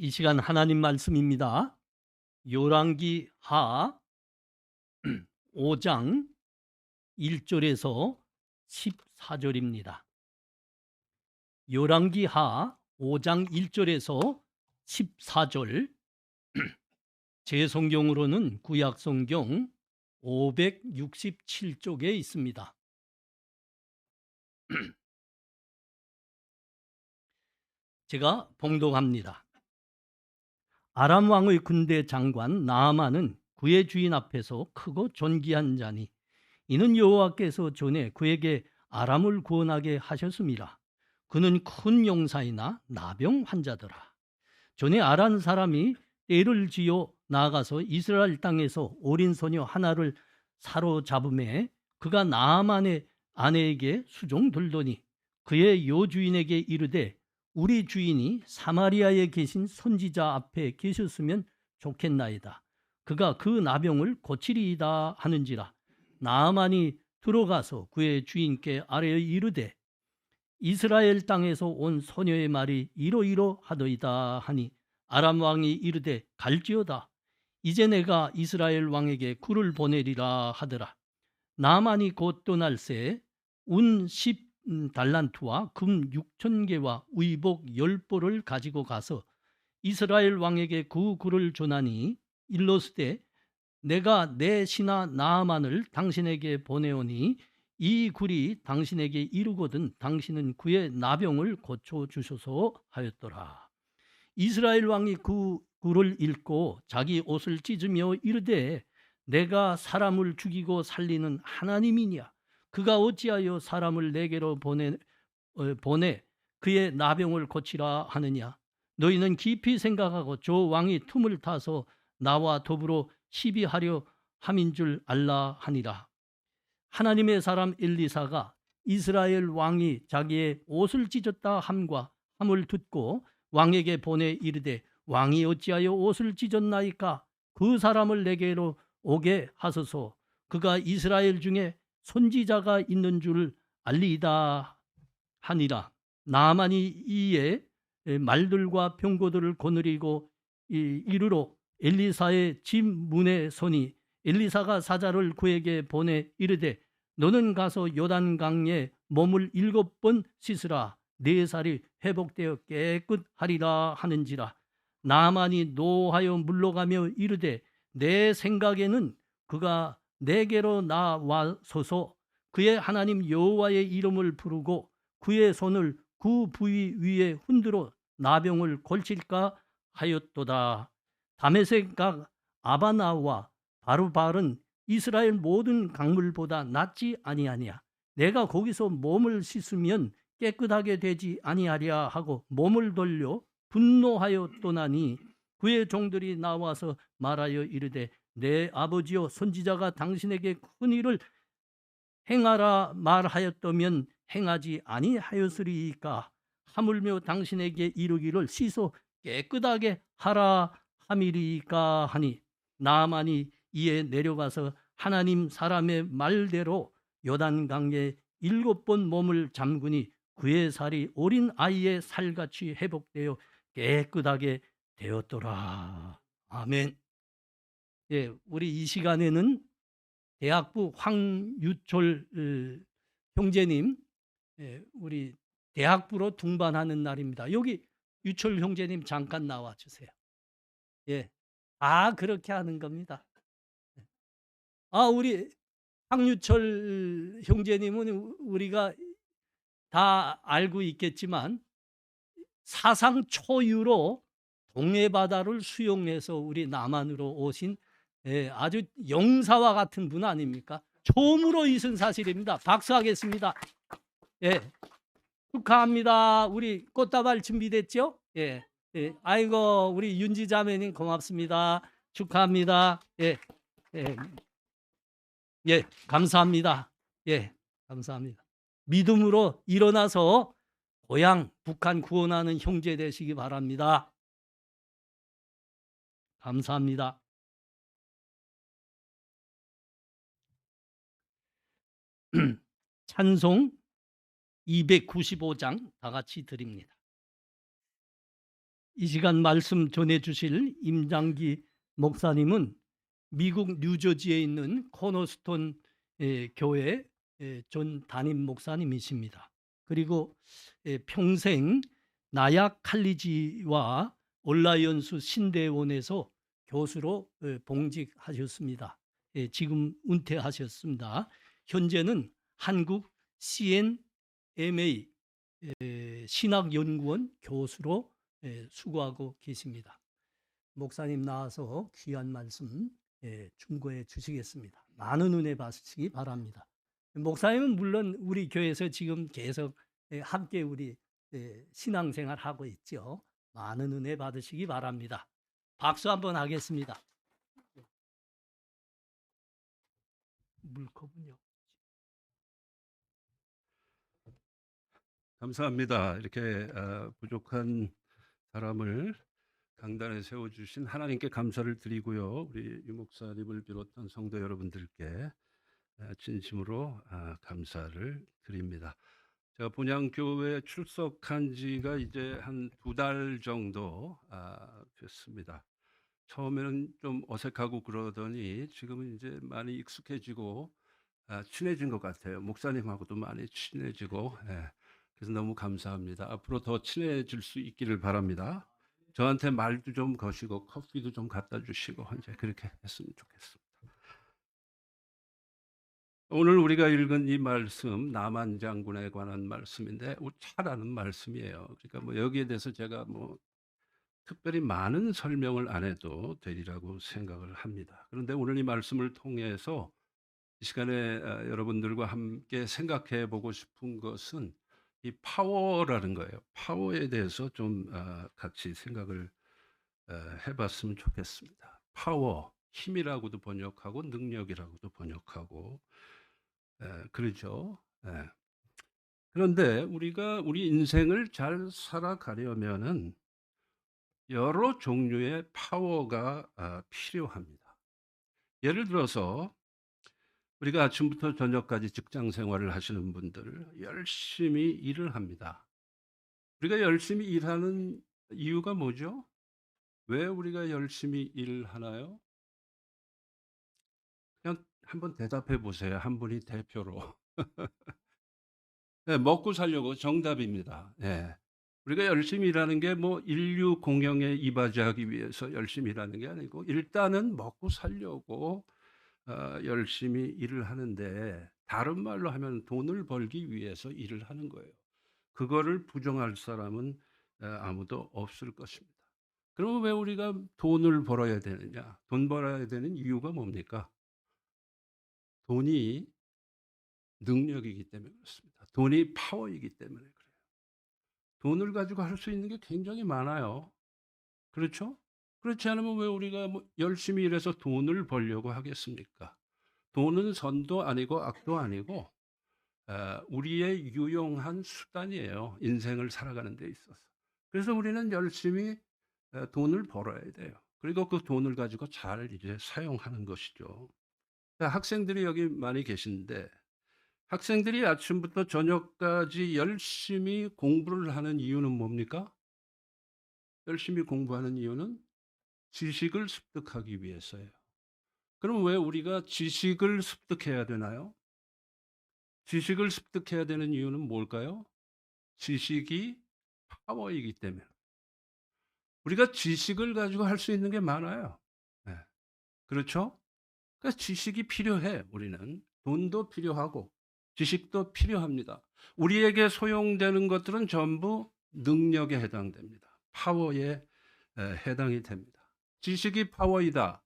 이 시간 하나님 말씀입니다. 요란기 하 5장 1절에서 14절입니다. 요란기 하 5장 1절에서 14절. 제 성경으로는 구약 성경 567쪽에 있습니다. 제가 봉독합니다. 아람 왕의 군대 장관 나아만은 그의 주인 앞에서 크고 존귀한 자니 이는 여호와께서 전에 그에게 아람을 구원하게 하셨음이라. 그는 큰 용사이나 나병 환자더라. 전에 아람 사람이 떼를 지어 나아가서 이스라엘 땅에서 어린 소녀 하나를 사로잡음에 그가 나아만의 아내에게 수종들더니 그의 여주인에게 이르되 우리 주인이 사마리아에 계신 선지자 앞에 계셨으면 좋겠나이다. 그가 그 나병을 고치리이다 하는지라. 나아만이 들어가서 그의 주인께 아뢰어 이르되 이스라엘 땅에서 온 소녀의 말이 이러이러하더이다 하니 아람 왕이 이르되 갈지어다. 이제 내가 이스라엘 왕에게 굴을 보내리라 하더라. 나아만이 곧 떠날새 운 10달란트와 금 6,000개와 의복 10벌을 가지고 가서 이스라엘 왕에게 그 굴을 주나니 일러스되 내가 내 신하 나아만을 당신에게 보내오니 이 굴이 당신에게 이르거든 당신은 그의 나병을 고쳐주소서 하였더라. 이스라엘 왕이 그 굴을 읽고 자기 옷을 찢으며 이르되 내가 사람을 죽이고 살리는 하나님이냐? 그가 어찌하여 사람을 내게로 보내 그의 나병을 고치라 하느냐? 너희는 깊이 생각하고 저 왕이 틈을 타서 나와 더불어 시비하려 함인 줄 알라 하니라. 하나님의 사람 엘리사가 이스라엘 왕이 자기의 옷을 찢었다 함을 듣고 왕에게 보내 이르되 왕이 어찌하여 옷을 찢었나이까? 그 사람을 내게로 오게 하소서. 그가 이스라엘 중에 선지자가 있는 줄 알리이다 하니라. 나아만이 이에 말들과 병거들을 거느리고 이르러 엘리사의 집 문에 서니 엘리사가 사자를 그에게 보내 이르되 너는 가서 요단강에 몸을 7번 씻으라. 네 살이 회복되어 깨끗하리라 하는지라. 나아만이 노하여 물러가며 이르되 내 생각에는 그가 내게로 나와서서 그의 하나님 여호와의 이름을 부르고 그의 손을 그 부위 위에 흔들어 나병을 고칠까 하였도다. 다메섹각 아바나와 바르발은 이스라엘 모든 강물보다 낫지 아니하냐? 내가 거기서 몸을 씻으면 깨끗하게 되지 아니하랴 하고 몸을 돌려 분노하여 떠나니 그의 종들이 나와서 말하여 이르되 내 아버지여 선지자가 당신에게 큰 일을 행하라 말하였다면 행하지 아니하였으리이까? 하물며 당신에게 이르기를 씻어 깨끗하게 하라 함이리이까 하니 나아만이 이에 내려가서 하나님 사람의 말대로 요단강에 7번 몸을 잠그니 그의 살이 어린 아이의 살같이 회복되어 깨끗하게 되었더라. 아멘. 예, 우리 이 시간에는 대학부 황유철 형제님, 우리 대학부로 등반하는 날입니다. 여기 유철 형제님 잠깐 나와 주세요. 예, 그렇게 하는 겁니다. 우리 황유철 형제님은 우리가 다 알고 있겠지만 사상 초유로 동해바다를 수영해서 우리 남한으로 오신 아주 영사와 같은 분 아닙니까? 처음으로 있은 사실입니다. 박수하겠습니다. 예, 축하합니다. 우리 꽃다발 준비됐죠? 예, 예. 아이고 우리 윤지 자매님 고맙습니다. 축하합니다. 예, 예, 예, 감사합니다. 예, 감사합니다. 믿음으로 일어나서 고향 북한 구원하는 형제 되시기 바랍니다. 감사합니다. 찬송 295장 다 같이 드립니다. 이 시간 말씀 전해 주실 임장기 목사님은 미국 뉴저지에 있는 코너스톤 교회 전 담임 목사님이십니다. 그리고 평생 나약 칼리지와 얼라이언스 신대원에서 교수로 봉직하셨습니다. 지금 은퇴하셨습니다. 현재는 한국 CNMA 신학연구원 교수로 수고하고 계십니다. 목사님 나와서 귀한 말씀 충고해 주시겠습니다. 많은 은혜 받으시기 바랍니다. 목사님은 물론 우리 교회에서 지금 계속 함께 우리 신앙생활 하고 있죠. 많은 은혜 받으시기 바랍니다. 박수 한번 하겠습니다. 물컵은요. 감사합니다. 이렇게 부족한 사람을 강단에 세워주신 하나님께 감사를 드리고요. 우리 유 목사님을 비롯한 성도 여러분들께 진심으로 감사를 드립니다. 제가 본향교회에 출석한 지가 이제 한 2달 정도 됐습니다. 처음에는 좀 어색하고 그러더니 지금은 이제 많이 익숙해지고 친해진 것 같아요. 목사님하고도 많이 친해지고, 그래서 너무 감사합니다. 앞으로 더 친해질 수 있기를 바랍니다. 저한테 말도 좀 거시고 커피도 좀 갖다 주시고 이제 그렇게 했으면 좋겠습니다. 오늘 우리가 읽은 이 말씀 나만 장군에 관한 말씀인데 잘하는 말씀이에요. 그러니까 뭐 여기에 대해서 제가 뭐 특별히 많은 설명을 안 해도 되리라고 생각을 합니다. 그런데 오늘 이 말씀을 통해서 이 시간에 여러분들과 함께 생각해 보고 싶은 것은 이 파워라는 거예요. 파워에 대해서 좀 같이 생각을 해봤으면 좋겠습니다. 파워, 힘이라고도 번역하고 능력이라고도 번역하고 그러죠. 그런데 우리가 우리 인생을 잘 살아가려면은 여러 종류의 파워가 필요합니다. 예를 들어서 우리가 아침부터 저녁까지 직장 생활을 하시는 분들 열심히 일을 합니다. 우리가 열심히 일하는 이유가 뭐죠? 왜 우리가 열심히 일하나요? 그냥 한번 대답해 보세요. 한 분이 대표로. 네, 먹고 살려고 정답입니다. 예. 우리가 열심히 일하는 게 뭐 인류 공영에 이바지하기 위해서 열심히 일하는 게 아니고 일단은 먹고 살려고 열심히 일을 하는데 다른 말로 하면 돈을 벌기 위해서 일을 하는 거예요. 그거를 부정할 사람은 아무도 없을 것입니다. 그러면 왜 우리가 돈을 벌어야 되느냐? 돈 벌어야 되는 이유가 뭡니까? 돈이 능력이기 때문에 그렇습니다. 돈이 파워이기 때문에 그래요. 돈을 가지고 할 수 있는 게 굉장히 많아요. 그렇죠? 그렇지 않으면 왜 우리가 뭐 열심히 일해서 돈을 벌려고 하겠습니까? 돈은 선도 아니고 악도 아니고 우리의 유용한 수단이에요. 인생을 살아가는 데 있어서. 그래서 우리는 열심히 돈을 벌어야 돼요. 그리고 그 돈을 가지고 잘 이제 사용하는 것이죠. 학생들이 여기 많이 계신데 학생들이 아침부터 저녁까지 열심히 공부를 하는 이유는 뭡니까? 열심히 공부하는 이유는 지식을 습득하기 위해서예요. 그럼 왜 우리가 지식을 습득해야 되나요? 지식을 습득해야 되는 이유는 뭘까요? 지식이 파워이기 때문에. 우리가 지식을 가지고 할 수 있는 게 많아요. 네. 그렇죠? 그러니까 지식이 필요해, 우리는. 돈도 필요하고, 지식도 필요합니다. 우리에게 소용되는 것들은 전부 능력에 해당됩니다. 파워에 해당이 됩니다. 지식이 파워이다.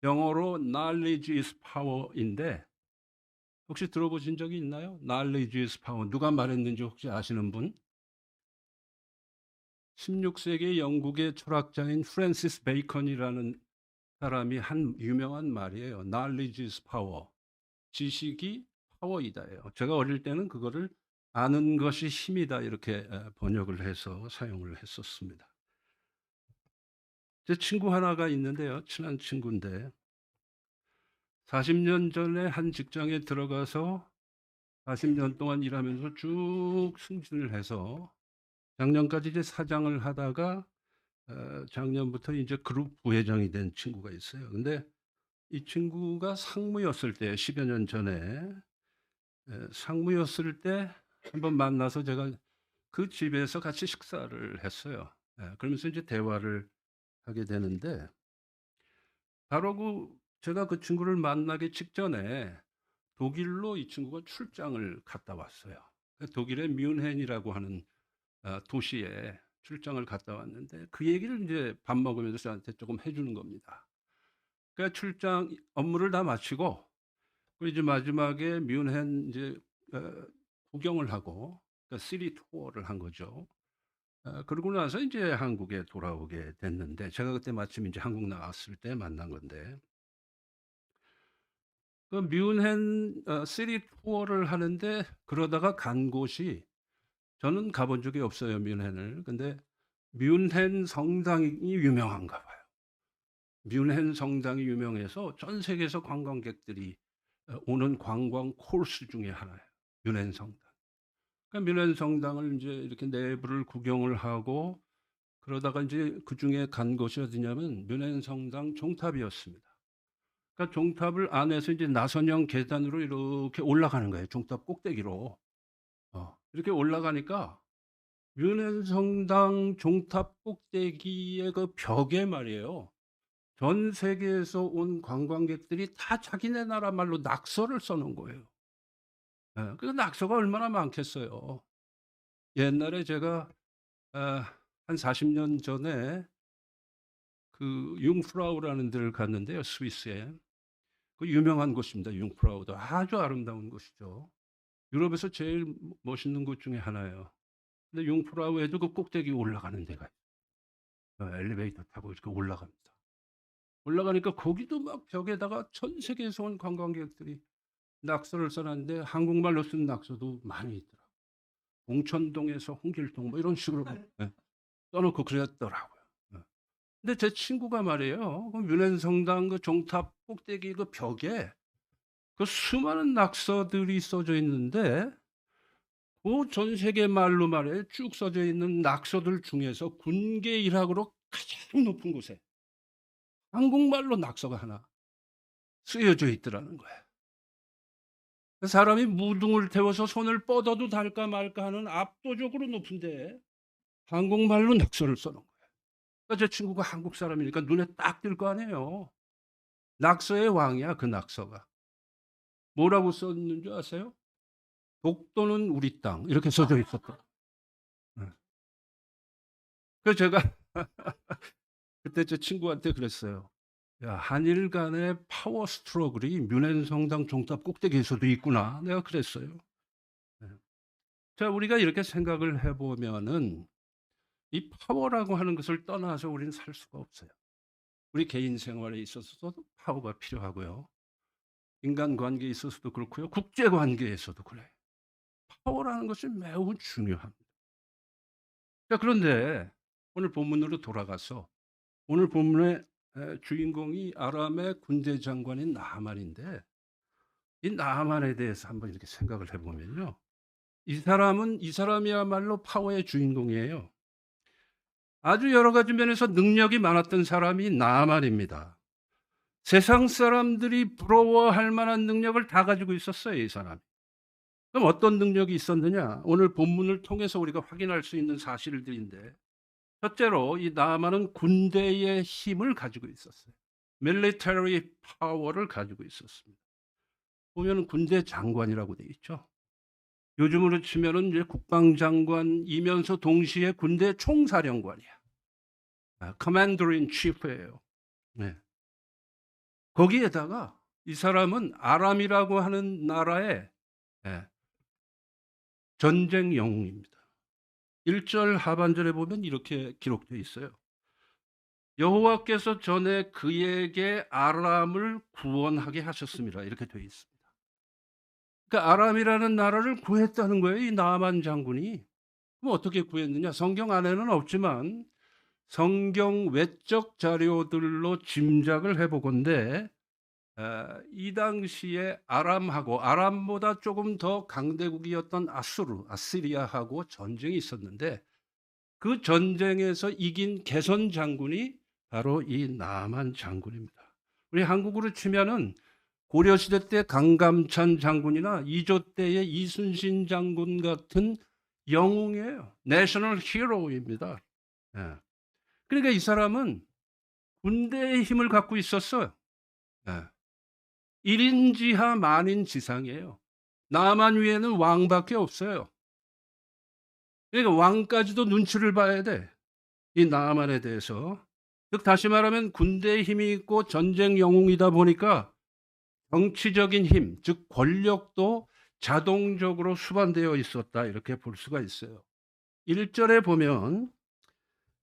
영어로 knowledge is power인데, 혹시 들어보신 적이 있나요? knowledge is power. 누가 말했는지 혹시 아시는 분? 16세기 영국의 철학자인 프랜시스 베이컨이라는 사람이 한 유명한 말이에요. knowledge is power. 지식이 파워이다예요. 제가 어릴 때는 그거를 아는 것이 힘이다 이렇게 번역을 해서 사용을 했었습니다. 제 친구 하나가 있는데요. 친한 친구인데 40년 전에 한 직장에 들어가서 40년 동안 일하면서 쭉 승진을 해서 작년까지 이제 사장을 하다가 작년부터 이제 그룹 부회장이 된 친구가 있어요. 근데 이 친구가 상무였을 때 10여 년 전에 상무였을 때 한번 만나서 제가 그 집에서 같이 식사를 했어요. 그러면서 이제 대화를 하게 되는데 바로 제가 그 친구를 만나기 직전에 독일로 이 친구가 출장을 갔다 왔어요. 독일의 뮌헨이라고 하는 도시에 출장을 갔다 왔는데 그 얘기를 이제 밥 먹으면서 저한테 조금 해 주는 겁니다. 그러니까 출장 업무를 다 마치고 그리고 이제 마지막에 뮌헨 이제 구경을 하고 그러니까 시티 투어를 한 거죠. 그러고 나서 이제 한국에 돌아오게 됐는데 제가 그때 마침 이제 한국 나왔을 때 만난 건데 그 뮌헨 시티 투어를 하는데 그러다가 간 곳이 저는 가본 적이 없어요, 뮌헨을. 근데 뮌헨 성당이 유명한가 봐요. 뮌헨 성당이 유명해서 전 세계에서 관광객들이 오는 관광 코스 중에 하나예요. 뮌헨 성당. 그러니까 뮌헨 성당을 이제 이렇게 내부를 구경을 하고 그러다가 이제 그중에 간 곳이 어디냐면 뮌헨 성당 종탑이었습니다. 그러니까 종탑을 안에서 이제 나선형 계단으로 이렇게 올라가는 거예요. 종탑 꼭대기로. 이렇게 올라가니까 뮌헨 성당 종탑 꼭대기의 그 벽에 말이에요. 전 세계에서 온 관광객들이 다 자기네 나라 말로 낙서를 써 놓은 거예요. 그 낙서가 얼마나 많겠어요. 옛날에 제가 한 40년 전에 그 융프라우라는 데를 갔는데요, 스위스에. 그 유명한 곳입니다, 융프라우도. 아주 아름다운 곳이죠. 유럽에서 제일 멋있는 곳 중에 하나예요. 근데 융프라우에도 그 꼭대기 올라가는 데가 있어요. 엘리베이터 타고 이렇게 올라갑니다. 올라가니까 거기도 막 벽에다가 전 세계에서 온 관광객들이 낙서를 써 놨는데 한국말로 쓴 낙서도 많이 있더라고요. 봉천동에서 홍길동 뭐 이런 식으로 막 써 놓고 그랬더라고요. 근데 제 친구가 말이에요. 그 뮌헨 성당 그 종탑 꼭대기 그 벽에 그 수많은 낙서들이 써져 있는데 그 전 세계 말로 말이에요. 쭉 써져 있는 낙서들 중에서 군계 일학으로 가장 높은 곳에 한국말로 낙서가 하나 쓰여져 있더라는 거예요. 사람이 무등을 태워서 손을 뻗어도 닿을까 말까 하는 압도적으로 높은데 한국말로 낙서를 써 놓은 거예요. 그러니까 제 친구가 한국 사람이니까 눈에 딱 띌 거 아니에요. 낙서의 왕이야, 그 낙서가. 뭐라고 써 있는 줄 아세요? 독도는 우리 땅 이렇게 써져 있었더라고요. 예. 그래서 제가 그때 제 친구한테 그랬어요. "야, 한일 간의 파워 스트러글이 뮌헨 성당 종탑 꼭대기에서도 있구나." 내가 그랬어요. 예. 자, 우리가 이렇게 생각을 해 보면은 이 파워라고 하는 것을 떠나서 우리는 살 수가 없어요. 우리 개인 생활에 있어서도 파워가 필요하고요. 인간관계에 있어서도 그렇고요. 국제관계에서도 그래요. 파워라는 것이 매우 중요합니다. 자, 그런데 오늘 본문으로 돌아가서 오늘 본문의 주인공이 아람의 군대 장관인 나아만인데 이 나아만에 대해서 한번 이렇게 생각을 해 보면요. 이 사람이야말로 파워의 주인공이에요. 아주 여러 가지 면에서 능력이 많았던 사람이 나아만입니다. 세상 사람들이 부러워할 만한 능력을 다 가지고 있었어요, 이 사람이. 그럼 어떤 능력이 있었느냐? 오늘 본문을 통해서 우리가 확인할 수 있는 사실들인데 첫째로 이 나아만은 군대의 힘을 가지고 있었어요. 밀리터리 파워를 가지고 있었습니다. 보면은 군대 장관이라고 돼 있죠. 요즘으로 치면은 이제 국방장관이면서 동시에 군대 총사령관이야. 커맨더 인 치프예요. 네. 거기에다가 이 사람은 아람이라고 하는 나라의 전쟁 영웅입니다. 1절 하반절에 보면 이렇게 기록되어 있어요. 여호와께서 전에 그에게 아람을 구원하게 하셨습니다. 이렇게 되어 있습니다. 그러니까 아람이라는 나라를 구했다는 거예요, 이 나아만 장군이. 그럼 어떻게 구했느냐? 성경 안에는 없지만 성경 외적 자료들로 짐작을 해 보건대 이 당시에 아람하고 아람보다 조금 더 강대국이었던 아수르, 아시리아하고 전쟁이 있었는데 그 전쟁에서 이긴 개선 장군이 바로 이 나만 장군입니다. 우리 한국으로 치면은 고려시대 때 강감찬 장군이나 이조 때의 이순신 장군 같은 영웅이에요. 내셔널 히어로입니다. 예. 그러니까 이 사람은 군대의 힘을 갖고 있었어요. 예. 1인 지하 만인 지상이에요. 남한 위에는 왕밖에 없어요. 그러니까 왕까지도 눈치를 봐야 돼. 이 남한에 대해서. 즉 다시 말하면 군대의 힘이 있고 전쟁 영웅이다 보니까 정치적인 힘, 즉 권력도 자동적으로 수반되어 있었다. 이렇게 볼 수가 있어요. 1절에 보면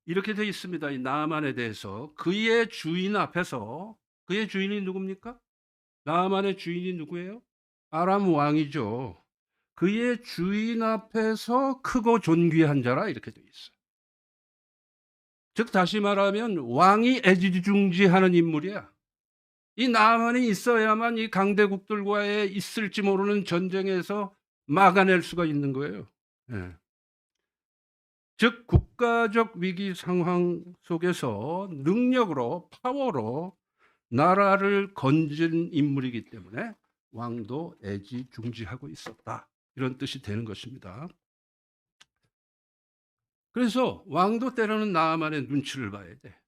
이렇게 되어 있습니다. 이 나만에 대해서 그의 주인 앞에서, 그의 주인이 누굽니까? 나만의 주인이 누구예요? 아람 왕이죠. 그의 주인 앞에서 크고 존귀한 자라 이렇게 되어 있어요. 즉 다시 말하면 왕이 애지중지하는 인물이야. 이 나만이 있어야만 이 강대국들과의 있을지 모르는 전쟁에서 막아낼 수가 있는 거예요. 예. 즉 국가적 위기 상황 속에서 능력으로, 파워로 나라를 건진 인물이기 때문에 왕도 애지중지하고 있었다. 이런 뜻이 되는 것입니다. 그래서 왕도 때로는 나아만의 눈치를 봐야 돼.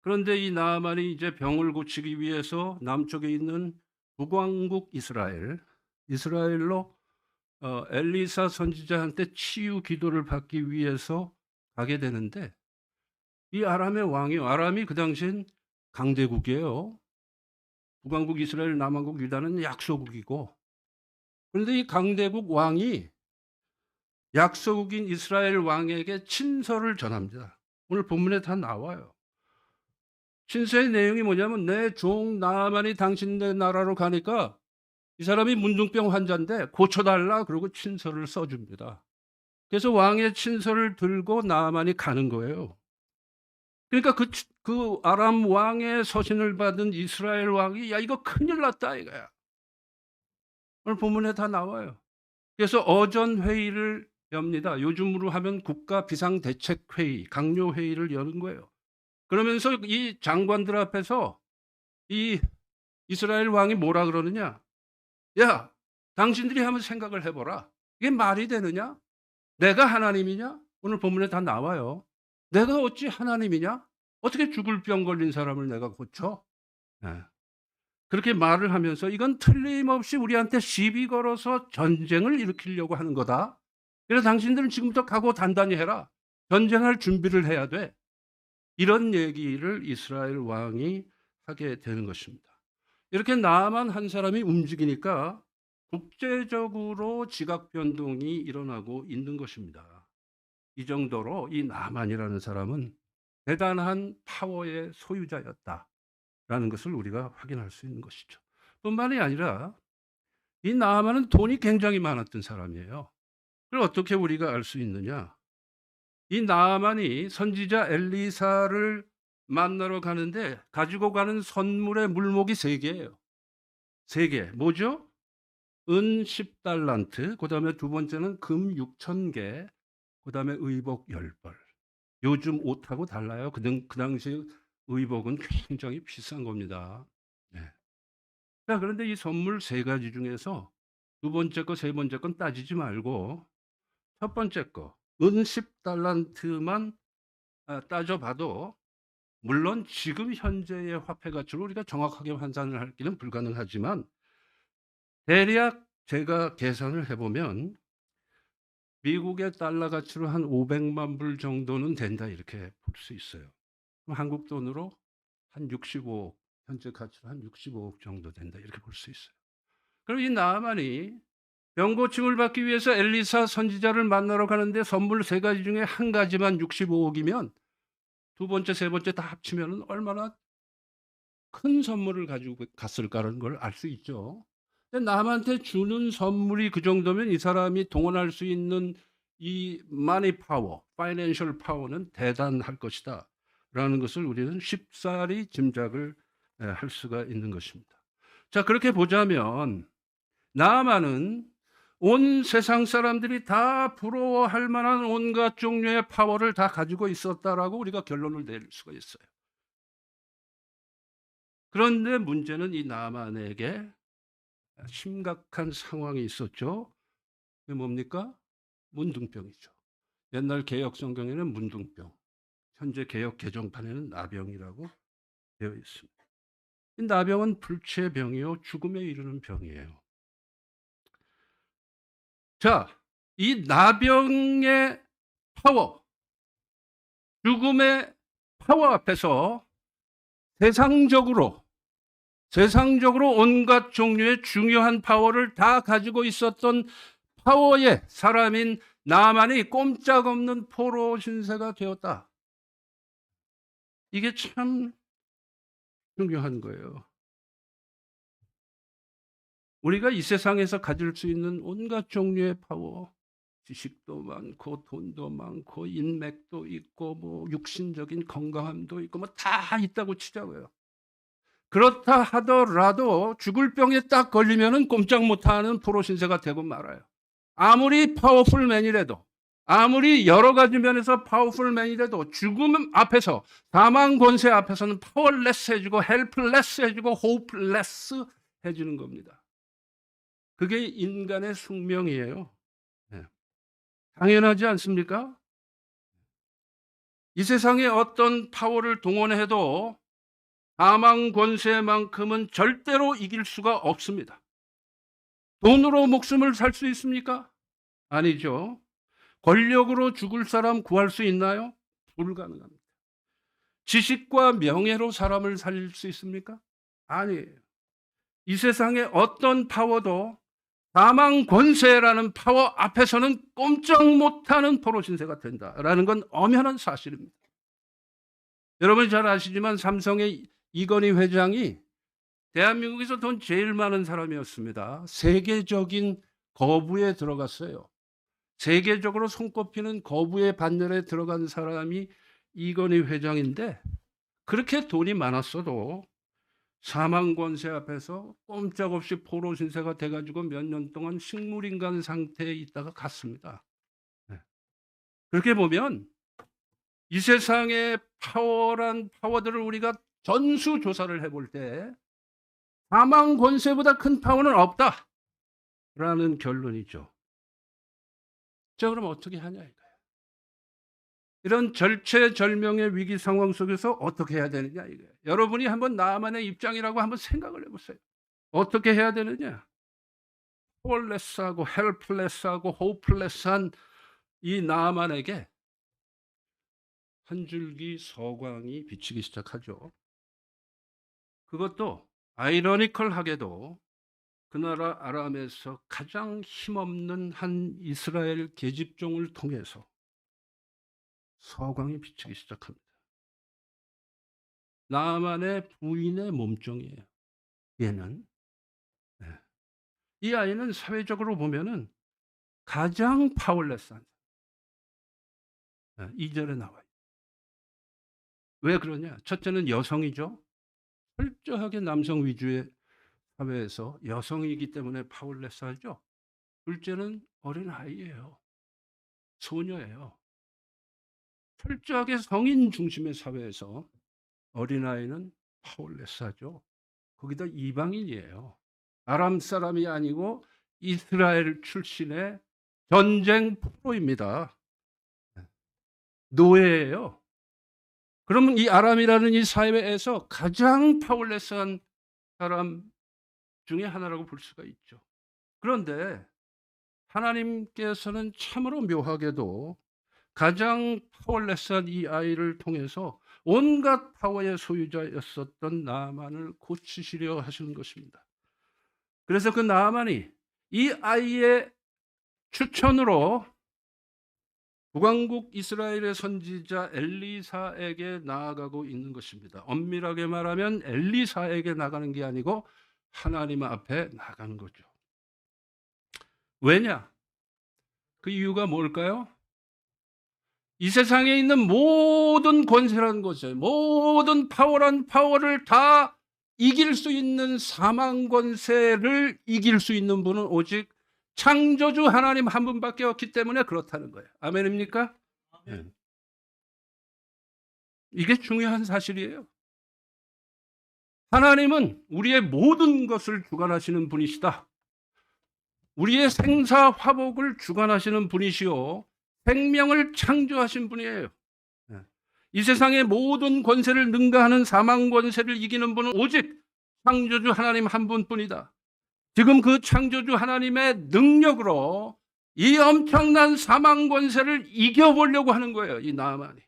그런데 이 나아만이 이제 병을 고치기 위해서 남쪽에 있는 북왕국 이스라엘로 엘리사 선지자한테 치유 기도를 받기 위해서 가게 되는데 이 아람의 왕이, 아람이 그 당시엔 강대국이에요. 북왕국 이스라엘, 남왕국 유다는 약소국이고, 그런데 이 강대국 왕이 약소국인 이스라엘 왕에게 친서를 전합니다. 오늘 본문에 다 나와요. 친서의 내용이 뭐냐면 내 종 나아만이 당신네 나라로 가니까 이 사람이 문둥병 환자인데 고쳐달라 그러고 친서를 써줍니다. 그래서 왕의 친서를 들고 나아만이 가는 거예요. 그러니까 그 아람 왕의 서신을 받은 이스라엘 왕이 야 이거 큰일 났다 이거야. 오늘 본문에 다 나와요. 그래서 어전 회의를 엽니다. 요즘으로 하면 국가 비상대책회의, 강요회의를 여는 거예요. 그러면서 이 장관들 앞에서 이 이스라엘 왕이 뭐라 그러느냐? 야, 당신들이 한번 생각을 해보라. 이게 말이 되느냐? 내가 하나님이냐? 오늘 본문에 다 나와요. 내가 어찌 하나님이냐? 어떻게 죽을 병 걸린 사람을 내가 고쳐? 네. 그렇게 말을 하면서 이건 틀림없이 우리한테 시비 걸어서 전쟁을 일으키려고 하는 거다. 그래서 당신들은 지금부터 각오 단단히 해라. 전쟁할 준비를 해야 돼. 이런 얘기를 이스라엘 왕이 하게 되는 것입니다. 이렇게 나만 한 사람이 움직이니까 국제적으로 지각 변동이 일어나고 있는 것입니다. 이 정도로 이 나만이라는 사람은 대단한 파워의 소유자였다라는 것을 우리가 확인할 수 있는 것이죠. 뿐만이 아니라 이 나만은 돈이 굉장히 많았던 사람이에요. 그걸 어떻게 우리가 알 수 있느냐? 이 나만이 선지자 엘리사를 만나러 가는데 가지고 가는 선물의 물목이 3개예요. 3개. 뭐죠? 은 10달란트, 그다음에 두 번째는 금 6,000개, 그다음에 의복 10벌. 요즘 옷하고 달라요. 그 당시 의복은 굉장히 비싼 겁니다. 네. 자, 그런데 이 선물 3가지 중에서 두 번째 거, 세 번째 건 따지지 말고 첫 번째 거, 은 10달란트만 따져봐도 물론 지금 현재의 화폐 가치로 우리가 정확하게 환산을 하기는 불가능하지만 대략 제가 계산을 해보면 미국의 달러 가치로 한 500만 불 정도는 된다 이렇게 볼 수 있어요. 그럼 한국 돈으로 한 65억, 현재 가치로 한 65억 정도 된다 이렇게 볼 수 있어요. 그럼 이 나만이 병고침을 받기 위해서 엘리사 선지자를 만나러 가는데 선물 3가지 중에 한 가지만 65억이면 두 번째, 세 번째 다 합치면 얼마나 큰 선물을 가지고 갔을까라는 걸 알 수 있죠. 근데 남한테 주는 선물이 그 정도면 이 사람이 동원할 수 있는 이 마니 파워, 파이낸셜 파워는 대단할 것이다. 라는 것을 우리는 쉽사리 짐작을 할 수가 있는 것입니다. 자, 그렇게 보자면 나아만은 온 세상 사람들이 다 부러워할 만한 온갖 종류의 파워를 다 가지고 있었다라고 우리가 결론을 내릴 수가 있어요. 그런데 문제는 이 나만에게 심각한 상황이 있었죠. 그게 뭡니까? 문둥병이죠. 옛날 개역 성경에는 문둥병, 현재 개역 개정판에는 나병이라고 되어 있습니다. 이 나병은 불치의 병이요, 죽음에 이르는 병이에요. 자, 이 나병의 파워, 죽음의 파워 앞에서 세상적으로 온갖 종류의 중요한 파워를 다 가지고 있었던 파워의 사람인 나만이 꼼짝없는 포로 신세가 되었다. 이게 참 중요한 거예요. 우리가 이 세상에서 가질 수 있는 온갖 종류의 파워, 지식도 많고 돈도 많고 인맥도 있고 뭐 육신적인 건강함도 있고 뭐 다 있다고 치자고요. 그렇다 하더라도 죽을 병에 딱 걸리면은 꼼짝 못하는 포로 신세가 되고 말아요. 아무리 파워풀맨이라도, 아무리 여러 가지 면에서 파워풀맨이라도 죽음 앞에서, 사망 권세 앞에서는 파워레스해지고 헬플레스해지고 호프레스해지는 겁니다. 그게 인간의 숙명이에요. 네. 당연하지 않습니까? 이 세상에 어떤 파워를 동원해도 사망 권세만큼은 절대로 이길 수가 없습니다. 돈으로 목숨을 살 수 있습니까? 아니죠. 권력으로 죽을 사람 구할 수 있나요? 불가능합니다. 지식과 명예로 사람을 살릴 수 있습니까? 아니에요. 이 세상에 어떤 파워도 사망 권세라는 파워 앞에서는 꼼짝 못하는 포로 신세가 된다라는 건 엄연한 사실입니다. 여러분이 잘 아시지만 삼성의 이건희 회장이 대한민국에서 돈 제일 많은 사람이었습니다. 세계적인 거부에 들어갔어요. 세계적으로 손꼽히는 거부의 반열에 들어간 사람이 이건희 회장인데, 그렇게 돈이 많았어도 사망 권세 앞에서 꼼짝없이 포로 신세가 돼가지고 몇 년 동안 식물인간 상태에 있다가 갔습니다. 네. 그렇게 보면 이 세상의 파워란 파워들을 우리가 전수조사를 해볼 때 사망 권세보다 큰 파워는 없다라는 결론이죠. 자, 그럼 어떻게 하냐 이거예요. 이런 절체절명의 위기 상황 속에서 어떻게 해야 되느냐 이거예요. 여러분이 한번 나만의 입장이라고 한번 생각을 해보세요. 어떻게 해야 되느냐. 파워레스하고 헬플레스하고 호플레스한 이 나만에게 한 줄기 서광이 비치기 시작하죠. 그것도 아이러니컬하게도 그 나라 아람에서 가장 힘없는 한 이스라엘 계집종을 통해서 서광이 비치기 시작합니다. 나만의 부인의 몸종이에요. 얘는. 네. 이 아이는 사회적으로 보면은 가장 파워레스한. 2절에 나와요. 왜 그러냐? 첫째는 여성이죠. 철저하게 남성 위주의 사회에서 여성이기 때문에 파워레스하죠. 둘째는 어린 아이예요. 소녀예요. 철저하게 성인 중심의 사회에서 어린아이는 파워레스하죠. 거기다 이방인이에요. 아람 사람이 아니고 이스라엘 출신의 전쟁 포로입니다. 노예예요. 그러면 이 아람이라는 이 사회에서 가장 파워레스한 사람 중에 하나라고 볼 수가 있죠. 그런데 하나님께서는 참으로 묘하게도 가장 파워레스한 이 아이를 통해서 온갖 파워의 소유자였었던 나만을 고치시려 하시는 것입니다. 그래서 그 나만이 이 아이의 추천으로 북왕국 이스라엘의 선지자 엘리사에게 나아가고 있는 것입니다. 엄밀하게 말하면 엘리사에게 나가는 게 아니고 하나님 앞에 나가는 거죠. 왜냐? 그 이유가 뭘까요? 이 세상에 있는 모든 권세라는 것을, 모든 파워란 파워를 다 이길 수 있는 사망 권세를 이길 수 있는 분은 오직 창조주 하나님 한 분밖에 없기 때문에 그렇다는 거예요. 아멘입니까? 네. 이게 중요한 사실이에요. 하나님은 우리의 모든 것을 주관하시는 분이시다. 우리의 생사화복을 주관하시는 분이시요 생명을 창조하신 분이에요. 이 세상의 모든 권세를 능가하는 사망 권세를 이기는 분은 오직 창조주 하나님 한 분뿐이다. 지금 그 창조주 하나님의 능력으로 이 엄청난 사망 권세를 이겨보려고 하는 거예요, 이 나아만이.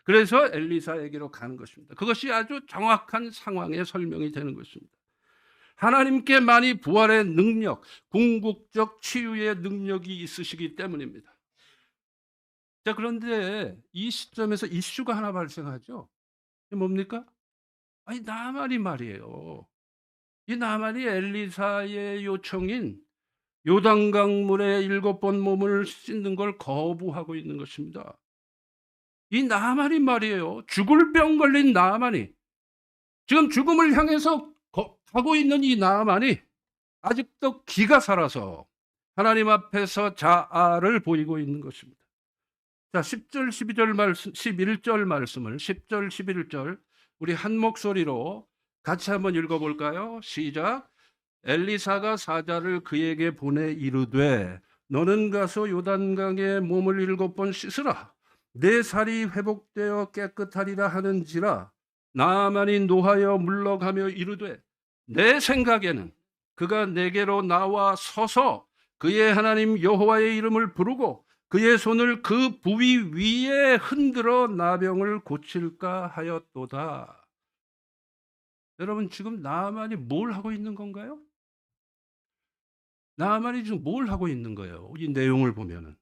그래서 엘리사에게로 가는 것입니다. 그것이 아주 정확한 상황의 설명이 되는 것입니다. 하나님께만이 부활의 능력, 궁극적 치유의 능력이 있으시기 때문입니다. 자, 그런데 이 시점에서 이슈가 하나 발생하죠. 이게 뭡니까? 아니, 나만이 말이에요. 이 나만이 엘리사의 요청인 요단강 물에 7번 몸을 씻는 걸 거부하고 있는 것입니다. 이 나만이 말이에요. 죽을 병 걸린 나만이, 지금 죽음을 향해서 가고 있는 이 나만이 아직도 기가 살아서 하나님 앞에서 자아를 보이고 있는 것입니다. 자, 10절, 12절 말씀, 11절 말씀을 10절, 11절 우리 한 목소리로 같이 한번 읽어볼까요? 시작. 엘리사가 사자를 그에게 보내 이르되 너는 가서 요단강에 몸을 7번 씻으라. 내 살이 회복되어 깨끗하리라 하는지라. 나아만이 노하여 물러가며 이르되 내 생각에는 그가 내게로 나와 서서 그의 하나님 여호와의 이름을 부르고 그의 손을 그 부위 위에 흔들어 나병을 고칠까 하였도다. 여러분, 지금 나아만이 뭘 하고 있는 건가요? 나아만이 지금 뭘 하고 있는 거예요? 이 내용을 보면은.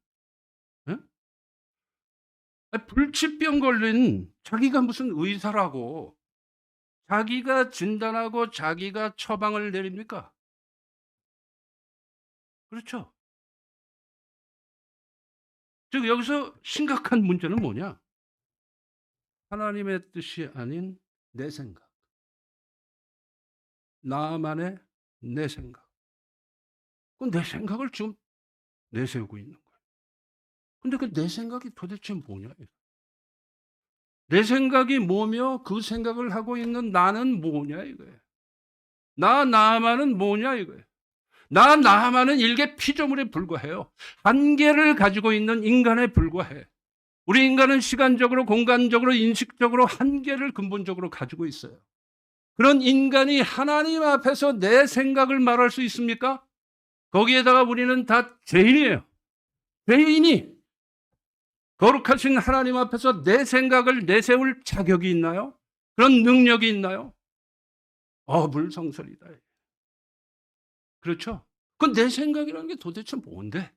예? 불치병 걸린 자기가 무슨 의사라고 자기가 진단하고 자기가 처방을 내립니까? 그렇죠. 즉 여기서 심각한 문제는 뭐냐? 하나님의 뜻이 아닌 내 생각, 나만의 내 생각. 그 내 생각을 지금 내세우고 있는 거예요. 근데 그 내 생각이 도대체 뭐냐? 내 생각이 뭐며 그 생각을 하고 있는 나는 뭐냐 이거예요. 나만은 뭐냐 이거예요. 나만은 일개 피조물에 불과해요. 한계를 가지고 있는 인간에 불과해. 우리 인간은 시간적으로, 공간적으로, 인식적으로 한계를 근본적으로 가지고 있어요. 그런 인간이 하나님 앞에서 내 생각을 말할 수 있습니까? 거기에다가 우리는 다 죄인이에요. 죄인이 거룩하신 하나님 앞에서 내 생각을 내세울 자격이 있나요? 그런 능력이 있나요? 어불성설이다. 그렇죠? 그 내 생각이라는 게 도대체 뭔데?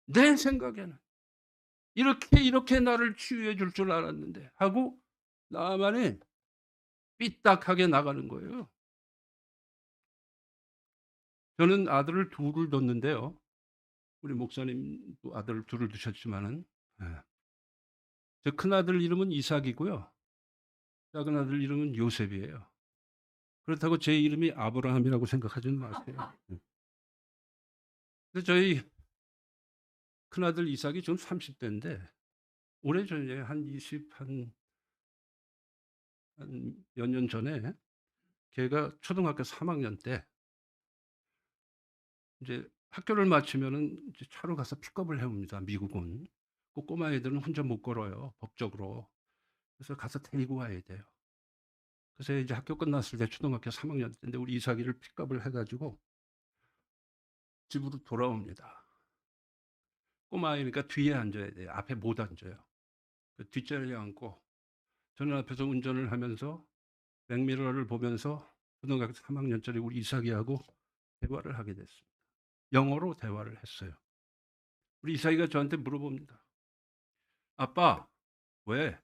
내 생각에는 이렇게 나를 치유해 줄 줄 알았는데 하고 나만이 삐딱하게 나가는 거예요. 저는 아들을 둘을 뒀는데요. 우리 목사님도 아들을 둘을 두셨지만은, 예. 제 큰아들 이름은 이삭이고요. 작은 아들 이름은 요셉이에요. 그렇다고 제 이름이 아브라함이라고 생각하지는 마세요. 근데 저희 큰아들 이삭이 지금 30대인데 오래전에 한 몇 년 전에 걔가 초등학교 3학년 때 이제 학교를 마치면은 이제 차로 가서 픽업을 해 옵니다, 미국은. 그 꼬마 애들은 혼자 못 걸어요, 법적으로. 그래서 가서 데리고 와야 돼요. 그래서 이제 학교 끝났을 때 초등학교 3학년 때인데 우리 이삭이를 픽업을 해 가지고 집으로 돌아옵니다. 꼬마아이니까 뒤에 앉아야 돼요. 앞에 못 앉아요. 그 뒷자리에 앉고 저는 앞에서 운전을 하면서 백미러를 보면서 초등학교 3학년짜리 우리 이삭이하고 대화를 하게 됐습니다. 영어로 대화를 했어요. 우리 이삭이가 저한테 물어봅니다. 아빠, 왜?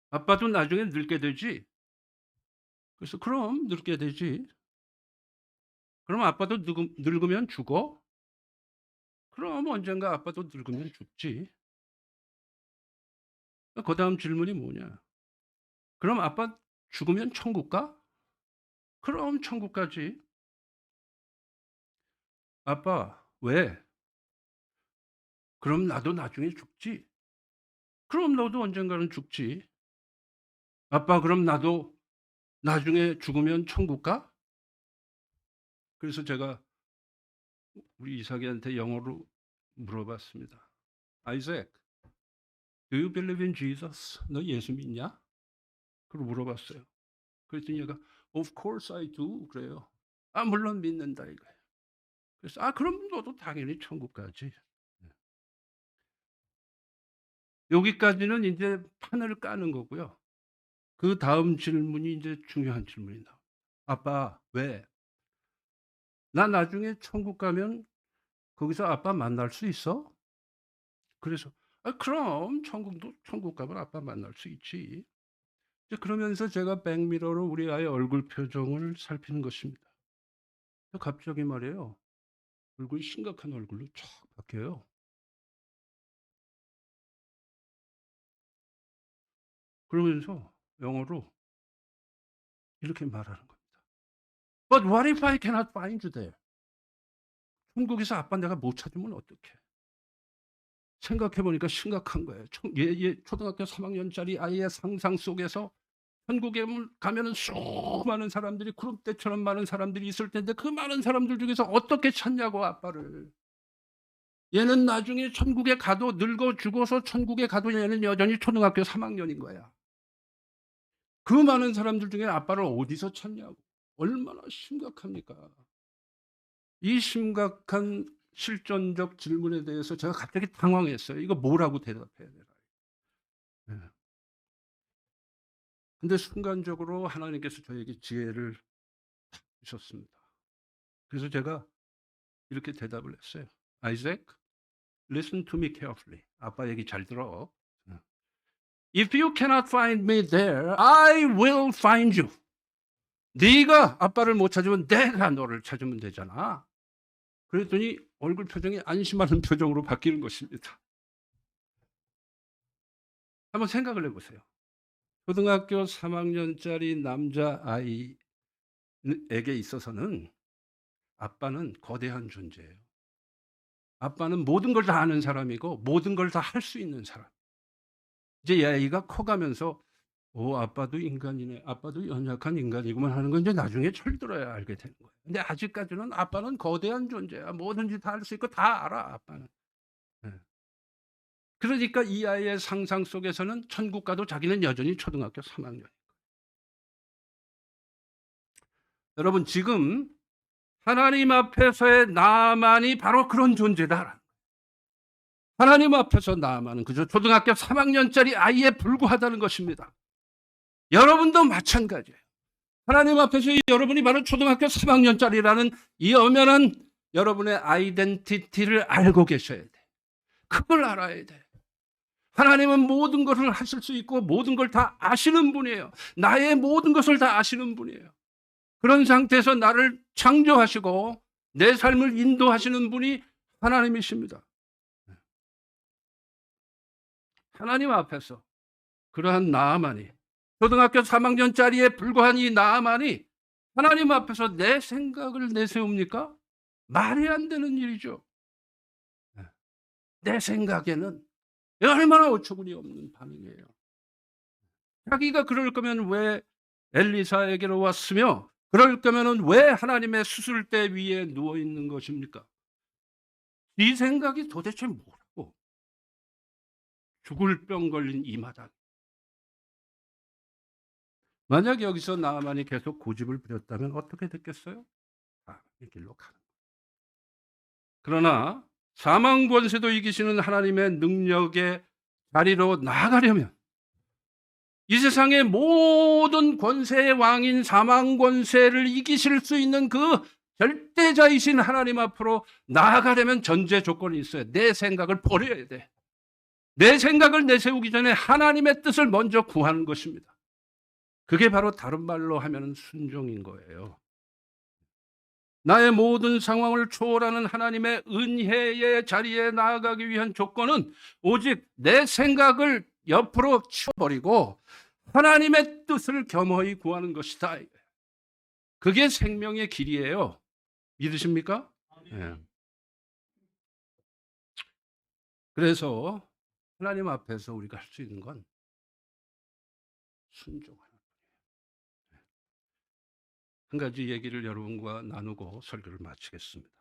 아빠도 나중에 늙게 되지? 그래서 그럼 늙게 되지. 그럼 아빠도 늙으면 죽어? 그럼 언젠가 아빠도 늙으면 죽지. 그 다음 질문이 뭐냐? 그럼 아빠 죽으면 천국 가? 그럼 천국 가지. 아빠, 왜? 그럼 나도 나중에 죽지. 그럼 너도 언젠가는 죽지. 아빠, 그럼 나도 나중에 죽으면 천국 가? 그래서 제가 우리 이삭이한테 영어로 물어봤습니다. 아이색, do you believe in Jesus? 너 예수 믿냐? 그걸 물어봤어요. 그랬더니 얘가 of course I do 그래요. 아, 물론 믿는다 이거예요. 그래서 아, 그럼 너도 당연히 천국 가지. 여기까지는 이제 판을 까는 거고요. 그 다음 질문이 이제 중요한 질문이 나와요. 아빠, 왜? 나 나중에 천국 가면 거기서 아빠 만날 수 있어? 그래서 아, 그럼 천국 가면 아빠 만날 수 있지. 이제 그러면서 제가 백미러로 우리 아이 얼굴 표정을 살피는 것입니다. 갑자기 말이에요. 얼굴이 심각한 얼굴로 쫙 바뀌어요. 그러면서 영어로 이렇게 말하는 겁니다. But what if I cannot find you there? 천국에서 아빠 내가 못 찾으면 어떡해? 생각해 보니까 심각한 거예요. 얘 초등학교 3학년짜리 아이의 상상 속에서 천국에 가면은 수많은 사람들이 구름대처럼 많은 사람들이 있을 텐데 그 많은 사람들 중에서 어떻게 찾냐고 아빠를. 얘는 나중에 천국에 가도 늙어 죽어서 천국에 가도 얘는 여전히 초등학교 3학년인 거야. 그 많은 사람들 중에 아빠를 어디서 찾냐고. 얼마나 심각합니까? 이 심각한 실존적 질문에 대해서 제가 갑자기 당황했어요. 이거 뭐라고 대답해야 되나. 네. 근데 순간적으로 하나님께서 저에게 지혜를 주셨습니다. 그래서 제가 이렇게 대답을 했어요. Isaac, listen to me carefully. 아빠 얘기 잘 들어. If you cannot find me there, I will find you. 네가 아빠를 못 찾으면 내가 너를 찾으면 되잖아. 그랬더니 얼굴 표정이 안심하는 표정으로 바뀌는 것입니다. 한번 생각을 해보세요. 초등학교 3학년짜리 남자아이에게 있어서는 아빠는 거대한 존재예요. 아빠는 모든 걸 다 아는 사람이고 모든 걸 다 할 수 있는 사람. 이제 이 아이가 커가면서 아빠도 인간이네. 아빠도 연약한 인간이구만 하는 건 이제 나중에 철들어야 알게 되는 거예요. 근데 아직까지는 아빠는 거대한 존재야. 뭐든지 다 할 수 있고 다 알아, 아빠는. 네. 그러니까 이 아이의 상상 속에서는 천국 가도 자기는 여전히 초등학교 3학년. 여러분, 지금 하나님 앞에서의 나만이 바로 그런 존재다. 하나님 앞에서 나만은 그저 초등학교 3학년짜리 아이에 불과하다는 것입니다. 여러분도 마찬가지예요. 하나님 앞에서 여러분이 바로 초등학교 3학년짜리라는 이 엄연한 여러분의 아이덴티티를 알고 계셔야 돼. 그걸 알아야 돼. 하나님은 모든 것을 하실 수 있고 모든 걸 다 아시는 분이에요. 나의 모든 것을 다 아시는 분이에요. 그런 상태에서 나를 창조하시고 내 삶을 인도하시는 분이 하나님이십니다. 하나님 앞에서 그러한 나아만이 초등학교 3학년짜리에 불과한 이 나아만이 하나님 앞에서 내 생각을 내세웁니까? 말이 안 되는 일이죠. 내 생각에는 얼마나 어처구니 없는 반응이에요. 자기가 그럴 거면 왜 엘리사에게로 왔으며 그럴 거면 왜 하나님의 수술대 위에 누워 있는 것입니까? 이 생각이 도대체 뭐라고? 죽을 병 걸린 이 마당. 만약 여기서 나아만이 계속 고집을 부렸다면 어떻게 됐겠어요? 이 길로 가는 거예요. 그러나 사망 권세도 이기시는 하나님의 능력의 자리로 나아가려면 이 세상의 모든 권세의 왕인 사망 권세를 이기실 수 있는 그 절대자이신 하나님 앞으로 나아가려면 전제 조건이 있어요. 내 생각을 버려야 돼. 내 생각을 내세우기 전에 하나님의 뜻을 먼저 구하는 것입니다. 그게 바로 다른 말로 하면 순종인 거예요. 나의 모든 상황을 초월하는 하나님의 은혜의 자리에 나아가기 위한 조건은 오직 내 생각을 옆으로 치워버리고 하나님의 뜻을 겸허히 구하는 것이다. 그게 생명의 길이에요. 믿으십니까? 네. 그래서 하나님 앞에서 우리가 할 수 있는 건 순종하는. 한 가지 얘기를 여러분과 나누고 설교를 마치겠습니다.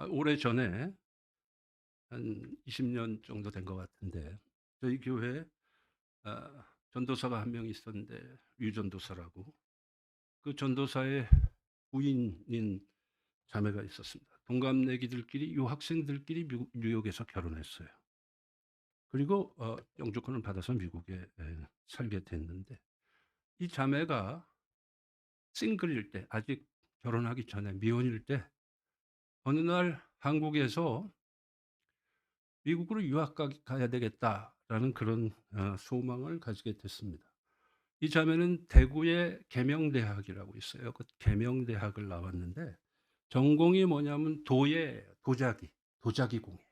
오래전에 한 20년 정도 된 것 같은데 저희 교회에 전도사가 한 명 있었는데 류전도사라고, 그 전도사의 부인인 자매가 있었습니다. 동갑내기들끼리 유학생들끼리 뉴욕에서 결혼했어요. 그리고 영주권을 받아서 미국에 살게 됐는데, 이 자매가 싱글일 때, 아직 결혼하기 전에 미혼일 때 어느 날 한국에서 미국으로 유학 가야 되겠다라는 그런 소망을 가지게 됐습니다. 이 자매는 대구의 계명대학이라고 있어요. 그 계명대학을 나왔는데 전공이 뭐냐면 도자기 공예.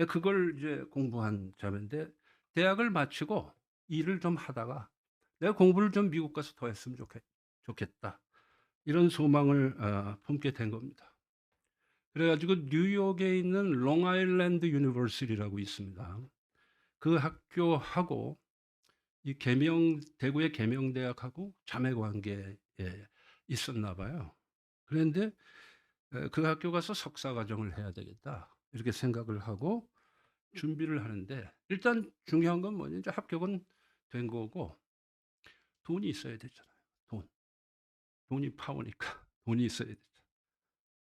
그걸 이제 공부한 자매인데, 대학을 마치고 일을 좀 하다가 내가 공부를 좀 미국 가서 더 했으면 좋겠다. 이런 소망을 품게 된 겁니다. 그래가지고 뉴욕에 있는 롱아일랜드 유니버시티라고 있습니다. 그 학교하고 이 대구의 계명대학하고 자매 관계에 있었나 봐요. 그런데 그 학교 가서 석사 과정을 해야 되겠다 이렇게 생각을 하고 준비를 하는데, 일단 중요한 건 뭐냐, 이제 합격은 된 거고 돈이 있어야 되잖아요. 돈이 파워니까 돈이 있어야 되죠.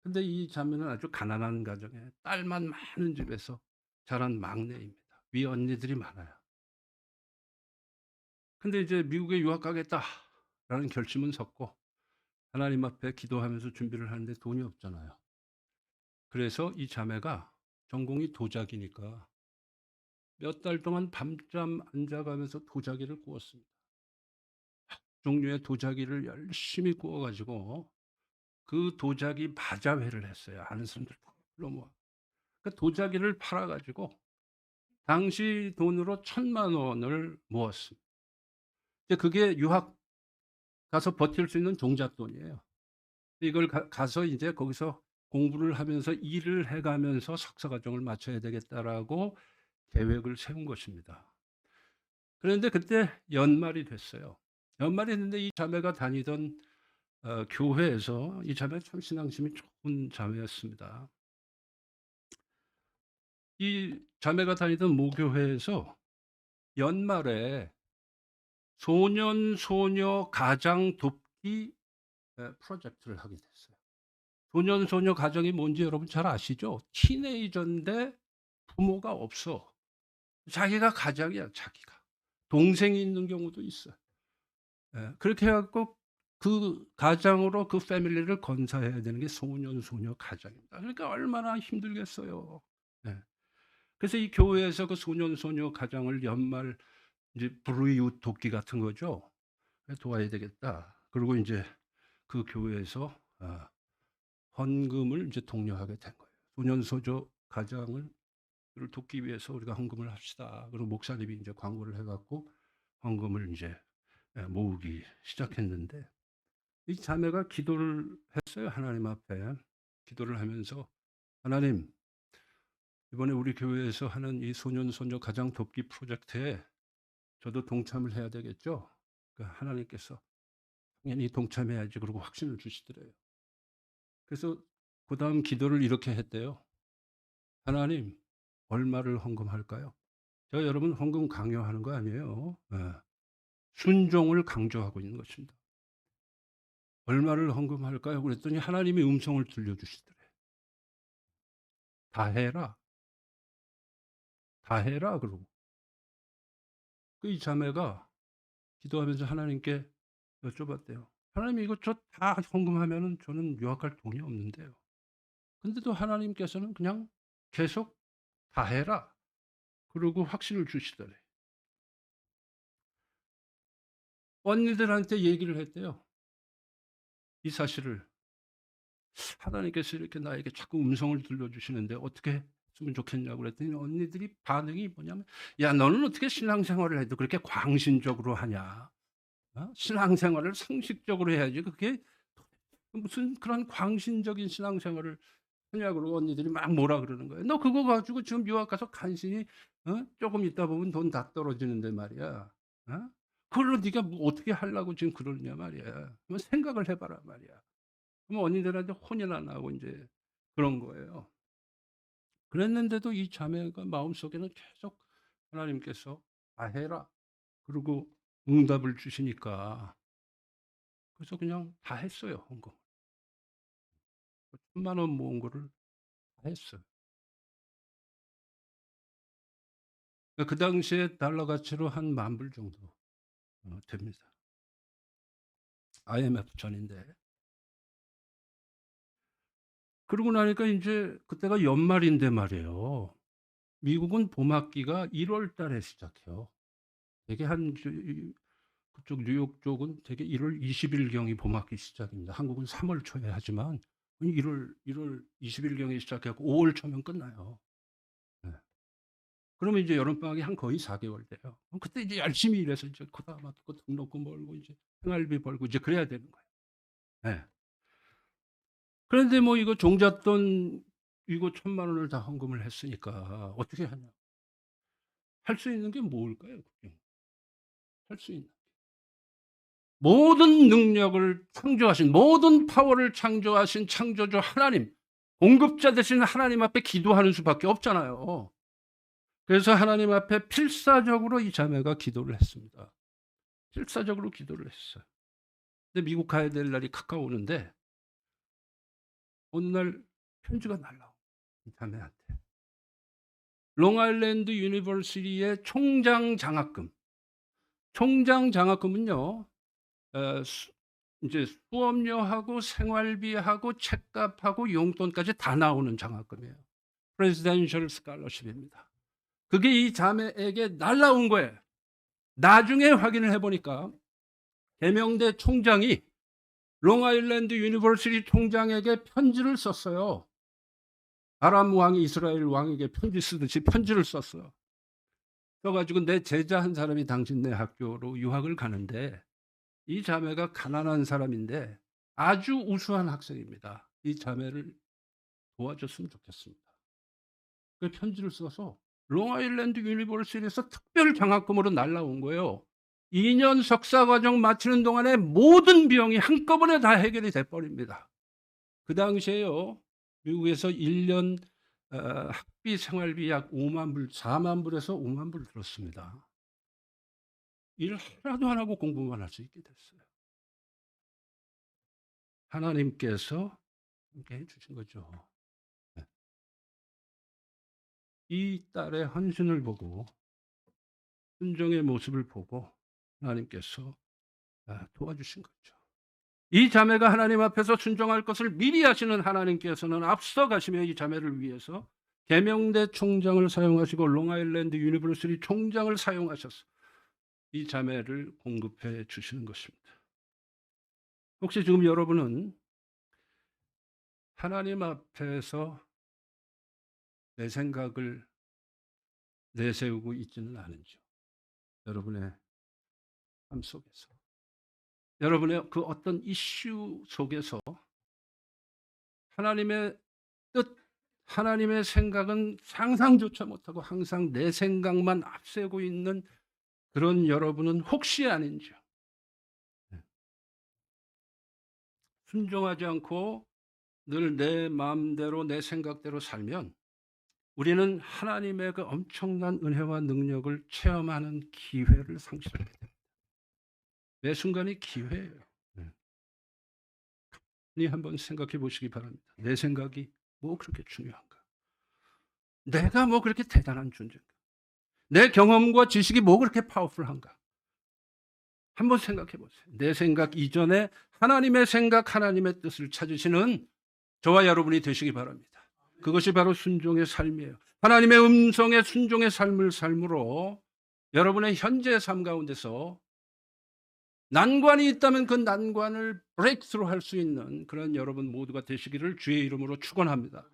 근데 이 자매는 아주 가난한 가정에 딸만 많은 집에서 자란 막내입니다. 위 언니들이 많아요. 근데 이제 미국에 유학 가겠다라는 결심은 섰고 하나님 앞에 기도하면서 준비를 하는데 돈이 없잖아요. 그래서 이 자매가 전공이 도자기니까 몇 달 동안 밤잠 안 자가면서 도자기를 구웠습니다. 종류의 도자기를 열심히 구워 가지고 그 도자기 바자회를 했어요. 아는 사람들 다 불러모아. 그 도자기를 팔아 가지고 당시 돈으로 1,000만 원을 모았습니다. 이제 그게 유학 가서 버틸 수 있는 종잣돈이에요. 이걸 가서 이제 거기서 공부를 하면서 일을 해 가면서 석사 과정을 마쳐야 되겠다라고 계획을 세운 것입니다. 그런데 그때 연말이 됐어요. 연말이 됐는데 이 자매가 다니던 교회에서, 이 자매 참 신앙심이 좋은 자매였습니다. 이 자매가 다니던 모교회에서 연말에 소년 소녀 가정 돕기 프로젝트를 하게 됐어요. 소년 소녀 가정이 뭔지 여러분 잘 아시죠? 티네이저인데 부모가 없어. 자기가 가장이야, 자기가. 동생이 있는 경우도 있어요. 그렇게 해 갖고 그 가장으로 그 패밀리를 건사해야 되는 게 소년 소녀 가장입니다. 그러니까 얼마나 힘들겠어요. 예. 그래서 이 교회에서 그 소년 소녀 가장을 연말 이제 불우이웃 돕기 같은 거죠. 도와야 되겠다. 그리고 인제 그 교회에서 헌금을 이제 독려하게 된 거예요. 소년 소녀 가장을 돕기 위해서 우리가 헌금을 합시다. 그리고 목사님이 이제 광고를 해 갖고 헌금을 이제 모으기 시작했는데, 이 자매가 기도를 했어요. 하나님 앞에 기도를 하면서, 하나님, 이번에 우리 교회에서 하는 이 소년 소녀 가정 돕기 프로젝트에 저도 동참을 해야 되겠죠? 하나님께서 당연히 동참해야지 그러고 확신을 주시더래요. 그래서 그다음 기도를 이렇게 했대요. 하나님, 얼마를 헌금할까요? 제가 여러분 헌금 강요하는 거 아니에요. 순종을 강조하고 있는 것입니다. 얼마를 헌금할까요? 그랬더니 하나님이 음성을 들려주시더래요. 다 해라. 다 해라 그러고. 이 자매가 기도하면서 하나님께 여쭤봤대요. 하나님, 이거 저 다 헌금하면은 저는 유학갈 돈이 없는데요. 근데도 하나님께서는 그냥 계속 다 해라 그러고 확신을 주시더래. 언니들한테 얘기를 했대요. 이 사실을. 하나님께서 이렇게 나에게 자꾸 음성을 들려주시는데 어떻게 했으면 좋겠냐고 그랬더니 언니들이 반응이 뭐냐면, 야, 너는 어떻게 신앙생활을 해도 그렇게 광신적으로 하냐? 신앙생활을 상식적으로 해야지. 그게 무슨 그런 광신적인 신앙생활을 하냐고 언니들이 막 뭐라 그러는 거예요. "너 그거 가지고 지금 유학 가서 간신히 쪼금 있다 보면 돈 다 떨어지는데 말이야. 어? 그걸로 네가 뭐 어떻게 하려고 지금 그러냐 말이야. 한번 생각을 해 봐라 말이야." 그럼 언니들한테 혼이나 나고 인제 그런 거예요. 그랬는데도 이 자매가 마음속에는 계속 하나님께서 "다 해라." 그러고 응답을 주시니까 그래서 그냥 다 했어요, 헌금. 1,000,000원 모은 거를 다 했어요. 그 당시에 달러 가치로 한 10,000불 정도 됩니다. IMF 전인데. 그러고 나니까 인제 그때가 연말인데 말이에요. 미국은 봄학기가 1월 달에 시작해요. 되게 한 이 그쪽 뉴욕 쪽은 되게 1월 20일 경이 봄학기 시작입니다. 한국은 3월 초에 하지만 1월 20일 경에 시작해 갖고 5월 초면 끝나요. 네. 그러면 이제 여름방학이 한 거의 4 개월 돼요. 그럼 그때 이제 열심히 일해서 이제 코다 맞고 등록금 벌고 이제 생활비 벌고 이제 그래야 되는 거예요. 예. 그런데 뭐 이거 종잣돈 이거 1,000,000원을 다 헌금을 했으니까 어떻게 하냐. 할 수 있는 게 뭘까요 그게? 할 수 있는 모든 능력을 창조하신 모든 파워를 창조하신 창조주 하나님, 공급자 되신 하나님 앞에 기도하는 수밖에 없잖아요. 그래서 하나님 앞에 필사적으로 이 자매가 기도를 했습니다. 필사적으로 기도를 했어요. 근데 미국 가야 될 날이 가까우는데 어느 날 편지가 날라온 이 자매한테. 롱아일랜드 유니버시티의 총장 장학금. 총장 장학금은요. 수 인제 수업료하고 생활비하고 책값하고 용돈까지 다 나오는 장학금이에요. Presidential Scholarship입니다. 그게 이 자매에게 날라온 거예요. 나중에 확인을 해 보니까 계명대 총장이 롱아일랜드 유니버시티 총장에게 편지를 썼어요. 아람 왕이 이스라엘 왕에게 편지 쓰듯이 편지를 썼어요. 써 가지고 "내 제자 한 사람이 당신네 학교로 유학을 가는데 이 자매가 가난한 사람인데 아주 우수한 학생입니다. 이 자매를 도와줬으면 좋겠습니다." 그 편지를 써서 롱아일랜드 유니버시티에서 특별 장학금으로 날라온 거예요. 2년 석사 과정 마치는 동안에 모든 비용이 한꺼번에 다 해결이 돼 버립니다. 그 당시에요. 미국에서 1년 학비 생활비 약 50,000불 40,000불에서 50,000불 들었습니다. 일 하나도 안 하고 공부만 할 수 있게 됐어요. 하나님께서 함께 해 주신 거죠. 네. 이 딸의 헌신을 보고 순종의 모습을 보고 하나님께서 도와주신 거죠. 이 자매가 하나님 앞에서 순종할 것을 미리 아시는 하나님께서는 앞서 가시며 이 자매를 위해서 계명대 총장을 사용하시고 롱아일랜드 유니버시티 총장을 사용하셔서 이 자매를 공급해 주시는 것입니다. 혹시 지금 여러분은 하나님 앞에서 내 생각을 내세우고 있지는 않은지요? 여러분의 삶 속에서. 여러분의 그 어떤 이슈 속에서 하나님의 뜻, 하나님의 생각은 상상조차 못하고 항상 내 생각만 앞세우고 있는 그런 여러분은 혹시 아닌지요? 네. 순종하지 않고 늘 내 마음대로 내 생각대로 살면 우리는 하나님의 그 엄청난 은혜와 능력을 체험하는 기회를 상실하게 됩니다. 매 순간이 기회예요. 네. 한번 생각해 보시기 바랍니다. 내 생각이 뭐 그렇게 중요한가? 내가 뭐 그렇게 대단한 존재인가? 내 경험과 지식이 뭐 그렇게 파워풀한가? 한번 생각해 보세요. 내 생각 이전에 하나님의 생각, 하나님의 뜻을 찾으시는 저와 여러분이 되시기 바랍니다. 그것이 바로 순종의 삶이에요. 하나님의 음성에 순종의 삶을 삶으로 여러분의 현재 삶 가운데서 난관이 있다면 그 난관을 브레이크스루 할 수 있는 그런 여러분 모두가 되시기를 주의 이름으로 축원합니다.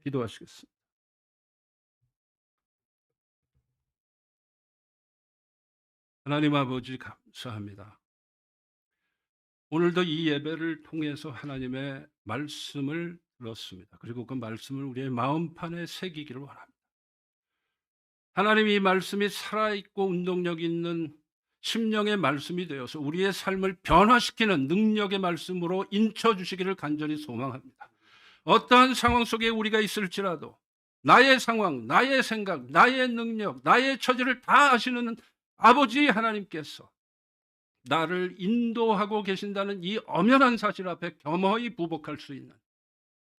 기도하시겠습니다. 하나님 아버지 감사합니다. 오늘도 이 예배를 통해서 하나님의 말씀을 그렇습니다. 그리고 그 말씀을 우리의 마음판에 새기기를 원합니다. 하나님 이 말씀이 살아있고 운동력 있는 심령의 말씀이 되어서 우리의 삶을 변화시키는 능력의 말씀으로 인쳐주시기를 간절히 소망합니다. 어떠한 상황 속에 우리가 있을지라도 나의 상황, 나의 생각, 나의 능력, 나의 처지를 다 아시는 아버지 하나님께서 나를 인도하고 계신다는 이 엄연한 사실 앞에 겸허히 부복할 수 있는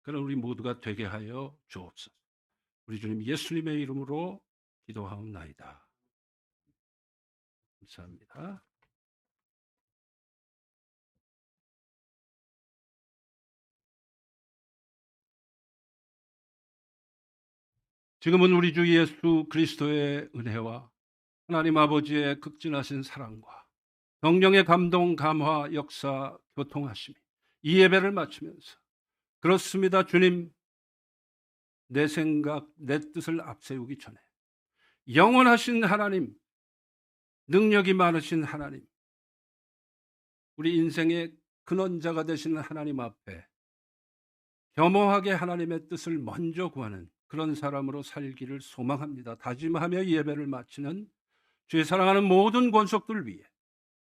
그런 우리 모두가 되게 하여 주옵소서. 우리 주님 예수님의 이름으로 기도하옵나이다. 감사합니다. 지금은 우리 주 예수 그리스도의 은혜와 하나님 아버지의 극진하신 사랑과 성령의 감동, 감화, 역사, 교통하심이 이 예배를 마치면서 그렇습니다. 주님, 내 생각, 내 뜻을 앞세우기 전에 영원하신 하나님, 능력이 많으신 하나님, 우리 인생의 근원자가 되시는 하나님 앞에 겸허하게 하나님의 뜻을 먼저 구하는 그런 사람으로 살기를 소망합니다. 다짐하며 이 예배를 마치는 주의 사랑하는 모든 권속들 위해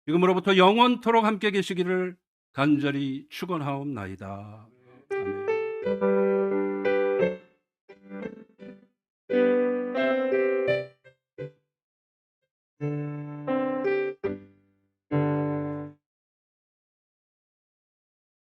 지금으로부터 영원토록 함께 계시기를 간절히 축원하옵나이다. 아멘.